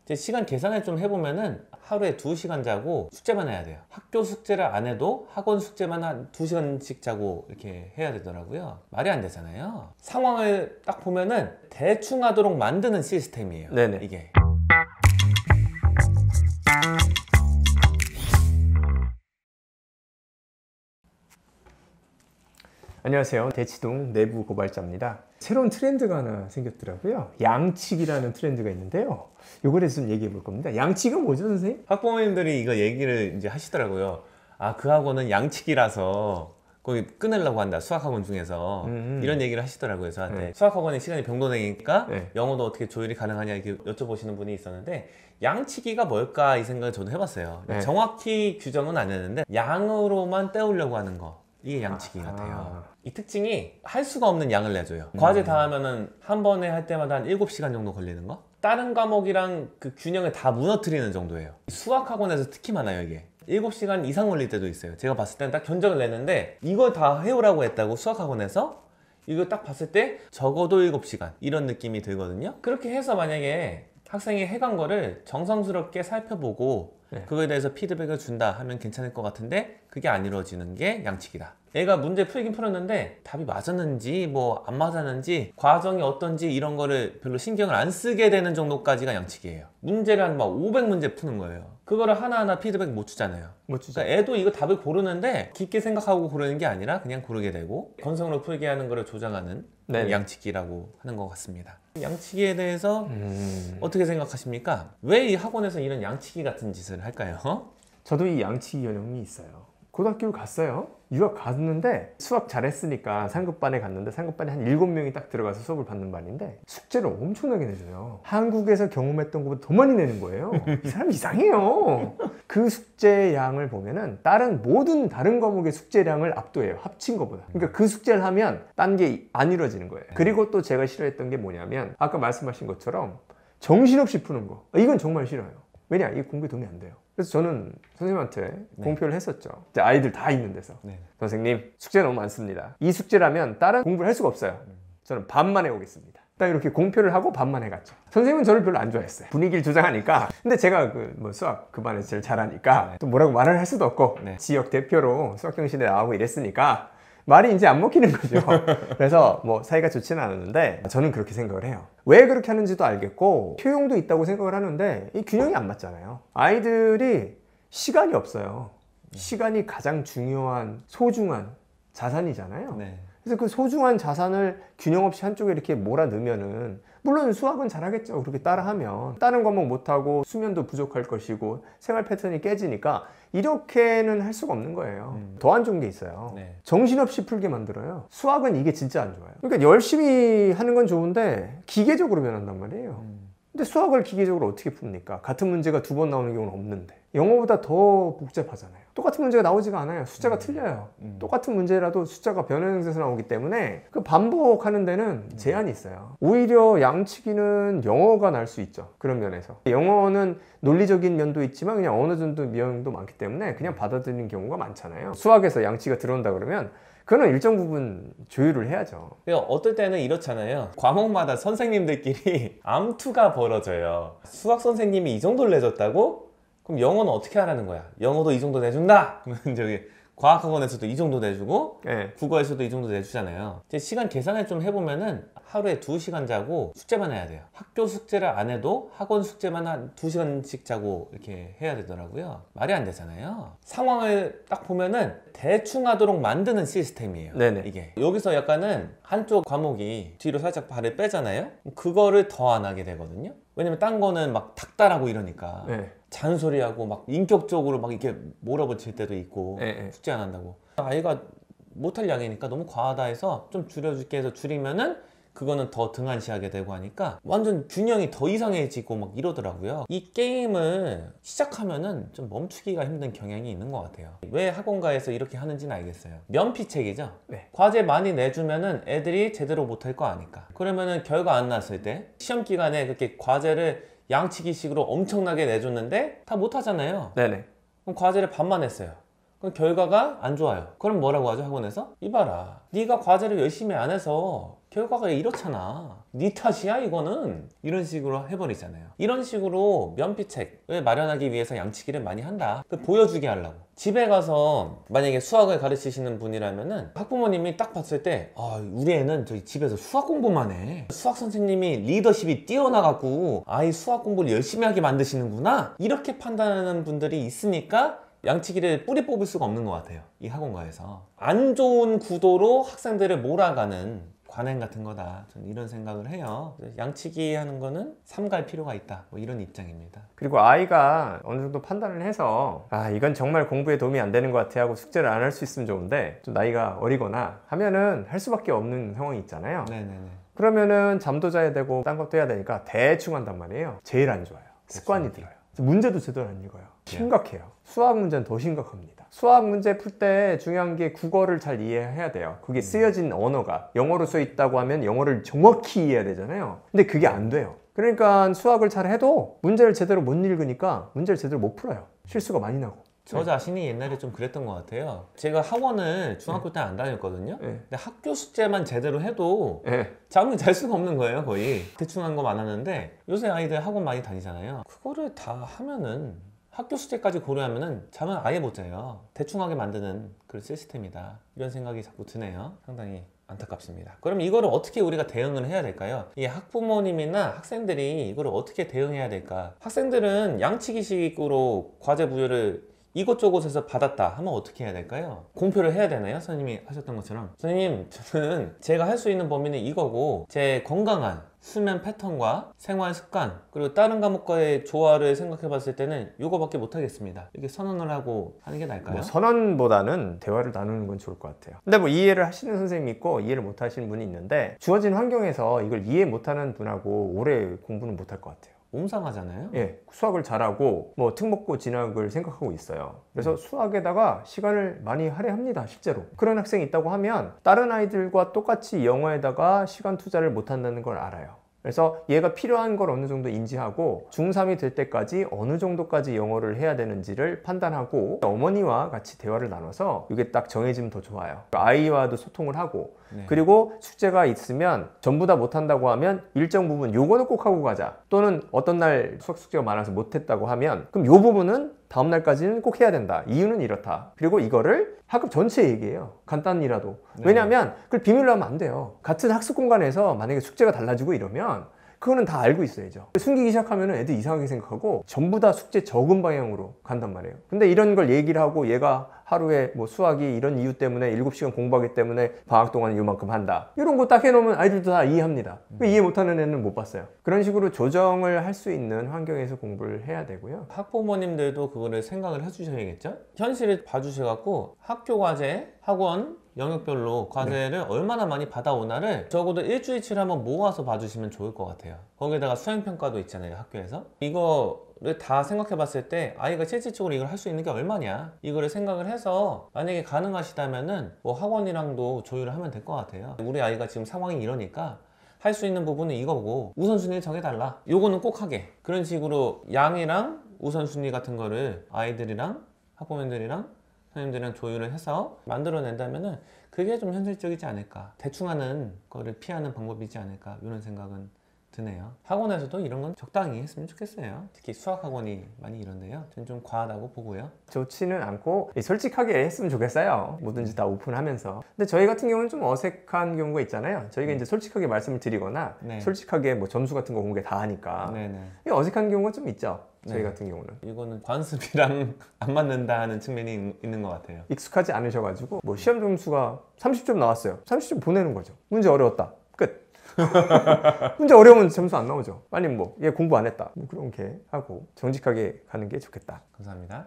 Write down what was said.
이제 시간 계산을 좀 해보면은 하루에 2시간 자고 숙제만 해야 돼요. 학교 숙제를 안 해도 학원 숙제만 한 2시간씩 자고 이렇게 해야 되더라고요. 말이 안 되잖아요. 상황을 딱 보면은 대충 하도록 만드는 시스템이에요. 네네. 이게. 안녕하세요. 대치동 내부 고발자입니다. 새로운 트렌드가 하나 생겼더라고요. 양치기라는 트렌드가 있는데요. 요거에 대해서 좀 얘기해 볼 겁니다. 양치기가 뭐죠, 선생님? 학부모님들이 이거 얘기를 이제 하시더라고요. 아, 그 학원은 양치기라서 거기 끊으려고 한다. 수학학원 중에서 이런 얘기를 하시더라고요, 저한테. 네. 수학학원이 시간이 병동이니까 네. 영어도 어떻게 조율이 가능하냐 이렇게 여쭤보시는 분이 있었는데, 양치기가 뭘까 이 생각을 저도 해봤어요. 네. 정확히 규정은 안 했는데 양으로만 때우려고 하는 거, 이게 양치기 같아요. 이 특징이 할 수가 없는 양을 내줘요. 과제 다 하면은 한 번에 할 때마다 한 7시간 정도 걸리는 거? 다른 과목이랑 그 균형을 다 무너뜨리는 정도예요. 수학학원에서 특히 많아요, 이게. 7시간 이상 걸릴 때도 있어요. 제가 봤을 때는 딱 견적을 냈는데 이걸 다 해오라고 했다고, 수학학원에서. 이거 딱 봤을 때 적어도 7시간 이런 느낌이 들거든요. 그렇게 해서 만약에 학생이 해간 거를 정성스럽게 살펴보고 그거에 대해서 피드백을 준다 하면 괜찮을 것 같은데, 그게 안 이루어지는 게 양치기다. 얘가 문제 풀긴 풀었는데 답이 맞았는지 뭐 안 맞았는지, 과정이 어떤지 이런 거를 별로 신경을 안 쓰게 되는 정도까지가 양치기예요. 문제를 한 막 500문제 푸는 거예요. 그거를 하나하나 피드백 못 주잖아요. 못 주죠. 그러니까 애도 이거 답을 고르는데 깊게 생각하고 고르는 게 아니라 그냥 고르게 되고, 건성으로 풀게 하는 거를 조장하는 네네. 양치기라고 하는 것 같습니다. 양치기에 대해서 어떻게 생각하십니까? 왜 이 학원에서 이런 양치기 같은 짓을 할까요? 저도 이 양치기 경험이 있어요. 고등학교를 갔어요. 유학 갔는데 수학 잘했으니까 상급반에 갔는데, 상급반에 한 7명이 딱 들어가서 수업을 받는 반인데 숙제를 엄청나게 내줘요. 한국에서 경험했던 것보다 더 많이 내는 거예요. 이 사람 이상해요. 그 숙제 양을 보면은 모든 다른 과목의 숙제량을 압도해요, 합친 것보다. 그러니까 그 숙제를 하면 딴 게 안 이루어지는 거예요. 그리고 또 제가 싫어했던 게 뭐냐면, 아까 말씀하신 것처럼 정신없이 푸는 거. 이건 정말 싫어요. 왜냐? 이게 공부에 도움이 안 돼요. 그래서 저는 선생님한테 공표를 했었죠. 이제 아이들 다 있는 데서. 선생님, 숙제 너무 많습니다. 이 숙제라면 다른 공부를 할 수가 없어요. 저는 반만 해오겠습니다. 딱 이렇게 공표를 하고 반만 해갔죠. 선생님은 저를 별로 안 좋아했어요. 분위기를 조장하니까. 근데 제가 수학 그 반에서 제일 잘하니까 또 뭐라고 말을 할 수도 없고, 지역 대표로 수학경시대 나오고 이랬으니까 말이 이제 안 먹히는 거죠. 그래서 사이가 좋지는 않았는데, 저는 그렇게 생각을 해요. 왜 그렇게 하는지도 알겠고 효용도 있다고 생각을 하는데, 이 균형이 안 맞잖아요. 아이들이 시간이 없어요. 시간이 가장 중요한 소중한 자산이잖아요. 그래서 그 소중한 자산을 균형 없이 한쪽에 이렇게 몰아 넣으면은, 물론 수학은 잘하겠죠. 그렇게 따라하면. 다른 과목 못하고 수면도 부족할 것이고 생활 패턴이 깨지니까 이렇게는 할 수가 없는 거예요. 더 안 좋은 게 있어요. 정신없이 풀게 만들어요. 수학은 이게 진짜 안 좋아요. 그러니까 열심히 하는 건 좋은데 기계적으로 변한단 말이에요. 근데 수학을 기계적으로 어떻게 풉니까? 같은 문제가 2번 나오는 경우는 없는데. 영어보다 더 복잡하잖아요. 똑같은 문제가 나오지가 않아요. 숫자가 틀려요. 똑같은 문제라도 숫자가 변형돼서 나오기 때문에 그 반복하는 데는 제한이 있어요. 오히려 양치기는 영어가 날 수 있죠. 그런 면에서. 영어는 논리적인 면도 있지만 그냥 어느 정도 면도 많기 때문에 그냥 받아들이는 경우가 많잖아요. 수학에서 양치기가 들어온다 그러면 그거는 일정 부분 조율을 해야죠. 어떨 때는 이렇잖아요. 과목마다 선생님들끼리 암투가 벌어져요. 수학 선생님이 이 정도를 내줬다고? 그럼 영어는 어떻게 하라는 거야? 영어도 이 정도 내준다? 그러면 저기 과학학원에서도 이 정도 내주고, 국어에서도 이 정도 내주잖아요. 이제 시간 계산을 좀 해보면은 하루에 2시간 자고 숙제만 해야 돼요. 학교 숙제를 안 해도 학원 숙제만 한 2시간씩 자고 이렇게 해야 되더라고요. 말이 안 되잖아요. 상황을 딱 보면은 대충 하도록 만드는 시스템이에요. 이게. 여기서 약간은 한쪽 과목이 뒤로 살짝 발을 빼잖아요. 그거를 더 안 하게 되거든요. 왜냐면 딴 거는 막 닥달하고 이러니까 잔소리하고 막 인격적으로 막 이렇게 몰아붙일 때도 있고, 숙제 안 한다고. 아이가 못할 양이니까 너무 과하다 해서 좀 줄여줄게 해서 줄이면은 그거는 더 등한시하게 되고 하니까 완전 균형이 더 이상해지고 막 이러더라고요. 이 게임을 시작하면은 좀 멈추기가 힘든 경향이 있는 것 같아요. 왜 학원가에서 이렇게 하는지는 알겠어요. 면피책이죠. 과제 많이 내주면은 애들이 제대로 못할 거 아니까. 그러면은 결과 안 났을 때 시험 기간에 그렇게 과제를 양치기식으로 엄청나게 내줬는데 다 못하잖아요. 그럼 과제를 반만 했어요. 그럼 결과가 안 좋아요. 그럼 뭐라고 하죠, 학원에서? 이봐라, 네가 과제를 열심히 안 해서 결과가 이렇잖아. 네 탓이야 이거는. 이런 식으로 해버리잖아요. 이런 식으로 면피책을 마련하기 위해서 양치기를 많이 한다. 보여주게 하려고. 집에 가서 만약에 수학을 가르치시는 분이라면은 학부모님이 딱 봤을 때 우리 애는 저희 집에서 수학 공부만 해. 수학 선생님이 리더십이 뛰어나갖고 아이 수학 공부를 열심히 하게 만드시는구나. 이렇게 판단하는 분들이 있으니까 양치기를 뿌리 뽑을 수가 없는 것 같아요, 이 학원가에서. 안 좋은 구도로 학생들을 몰아가는 관행 같은 거다. 저는 이런 생각을 해요. 양치기 하는 거는 삼갈 필요가 있다. 뭐 이런 입장입니다. 그리고 아이가 어느 정도 판단을 해서 이건 정말 공부에 도움이 안 되는 것 같아 하고 숙제를 안 할 수 있으면 좋은데, 좀 나이가 어리거나 하면은 할 수밖에 없는 상황이 있잖아요. 네네네. 그러면은 잠도 자야 되고 딴 것도 해야 되니까 대충 한단 말이에요. 제일 안 좋아요. 습관이 들어요. 문제도 제대로 안 읽어요. 심각해요. 수학 문제는 더 심각합니다. 수학 문제 풀 때 중요한 게 국어를 잘 이해해야 돼요. 그게 쓰여진 언어가 영어로 써 있다고 하면 영어를 정확히 이해해야 되잖아요. 근데 그게 안 돼요. 그러니까 수학을 잘 해도 문제를 제대로 못 읽으니까 문제를 제대로 못 풀어요. 실수가 많이 나고. 저 자신이 옛날에 좀 그랬던 것 같아요. 제가 학원을 중학교 때 안 다녔거든요. 근데 학교 숙제만 제대로 해도 잠을 잘 수가 없는 거예요, 거의. 대충 한 거 많았는데 요새 아이들 학원 많이 다니잖아요. 그거를 다 하면은 학교 숙제까지 고려하면은 잠은 아예 못 자요. 대충하게 만드는 그런 시스템이다. 이런 생각이 자꾸 드네요. 상당히 안타깝습니다. 그럼 이거를 어떻게 우리가 대응을 해야 될까요? 이 학부모님이나 학생들이 이거를 어떻게 대응해야 될까? 학생들은 양치기식으로 과제 부여를 이곳저곳에서 받았다 하면 어떻게 해야 될까요? 공표를 해야 되나요? 선생님이 하셨던 것처럼, 선생님 저는 제가 할 수 있는 범위는 이거고 제 건강한 수면 패턴과 생활 습관 그리고 다른 과목과의 조화를 생각해 봤을 때는 이거밖에 못 하겠습니다. 이렇게 선언을 하고 하는 게 나을까요? 선언보다는 대화를 나누는 건 좋을 것 같아요. 근데 이해를 하시는 선생님이 있고 이해를 못 하시는 분이 있는데, 주어진 환경에서 이걸 이해 못하는 분하고 오래 공부는 못 할 것 같아요. 옴상하잖아요. 수학을 잘하고 특목고 진학을 생각하고 있어요. 그래서 수학에다가 시간을 많이 할애합니다, 실제로. 그런 학생이 있다고 하면 다른 아이들과 똑같이 영어에다가 시간 투자를 못 한다는 걸 알아요. 그래서 얘가 필요한 걸 어느 정도 인지하고 중3이 될 때까지 어느 정도까지 영어를 해야 되는지를 판단하고 어머니와 같이 대화를 나눠서 이게 딱 정해지면 더 좋아요. 아이와도 소통을 하고, 그리고 숙제가 있으면 전부 다 못한다고 하면 일정 부분 요거는 꼭 하고 가자, 또는 어떤 날 수학 숙제가 많아서 못했다고 하면 그럼 요 부분은 다음 날까지는 꼭 해야 된다. 이유는 이렇다. 그리고 이거를 학급 전체에 얘기해요. 간단히라도. 왜냐하면 그걸 비밀로 하면 안 돼요. 같은 학습 공간에서 만약에 숙제가 달라지고 이러면 그거는 다 알고 있어야죠. 숨기기 시작하면 애들 이상하게 생각하고 전부 다 숙제 적은 방향으로 간단 말이에요. 근데 이런 걸 얘기를 하고 얘가 하루에 수학이 이런 이유 때문에 7시간 공부하기 때문에 방학 동안 이만큼 한다, 이런 거 딱 해놓으면 아이들도 다 이해합니다. 이해 못하는 애는 못 봤어요. 그런 식으로 조정을 할 수 있는 환경에서 공부를 해야 되고요. 학부모님들도 그거를 생각을 해주셔야겠죠? 현실을 봐주셔갖고 학교 과제, 학원 영역별로 과제를 얼마나 많이 받아오나를 적어도 일주일치를 한번 모아서 봐주시면 좋을 것 같아요. 거기에다가 수행평가도 있잖아요, 학교에서. 이거를 다 생각해 봤을 때 아이가 실질적으로 이걸 할 수 있는 게 얼마냐, 이거를 생각을 해서 만약에 가능하시다면은 학원이랑도 조율을 하면 될 것 같아요. 우리 아이가 지금 상황이 이러니까 할 수 있는 부분은 이거고 우선순위를 정해달라, 요거는 꼭 하게. 그런 식으로 양이랑 우선순위 같은 거를 아이들이랑 학부모님들이랑 선생님들이랑 조율을 해서 만들어낸다면은 그게 좀 현실적이지 않을까, 대충 하는 거를 피하는 방법이지 않을까, 이런 생각은 드네요. 학원에서도 이런 건 적당히 했으면 좋겠어요. 특히 수학 학원이 많이 이런데요, 저는 좀 과하다고 보고요. 좋지는 않고 솔직하게 했으면 좋겠어요. 뭐든지 다 오픈하면서. 근데 저희 같은 경우는 좀 어색한 경우가 있잖아요. 저희가 이제 솔직하게 말씀을 드리거나 솔직하게 점수 같은 거 공개 다 하니까 어색한 경우가 좀 있죠, 저희 같은 경우는. 이거는 관습이랑 안 맞는다 하는 측면이 있는 것 같아요. 익숙하지 않으셔가지고 시험 점수가 30점 나왔어요. 30점 보내는 거죠. 문제 어려웠다, 끝. 문제 어려우면 점수 안 나오죠. 아니면 얘 공부 안 했다, 그런 게 하고 정직하게 가는 게 좋겠다. 감사합니다.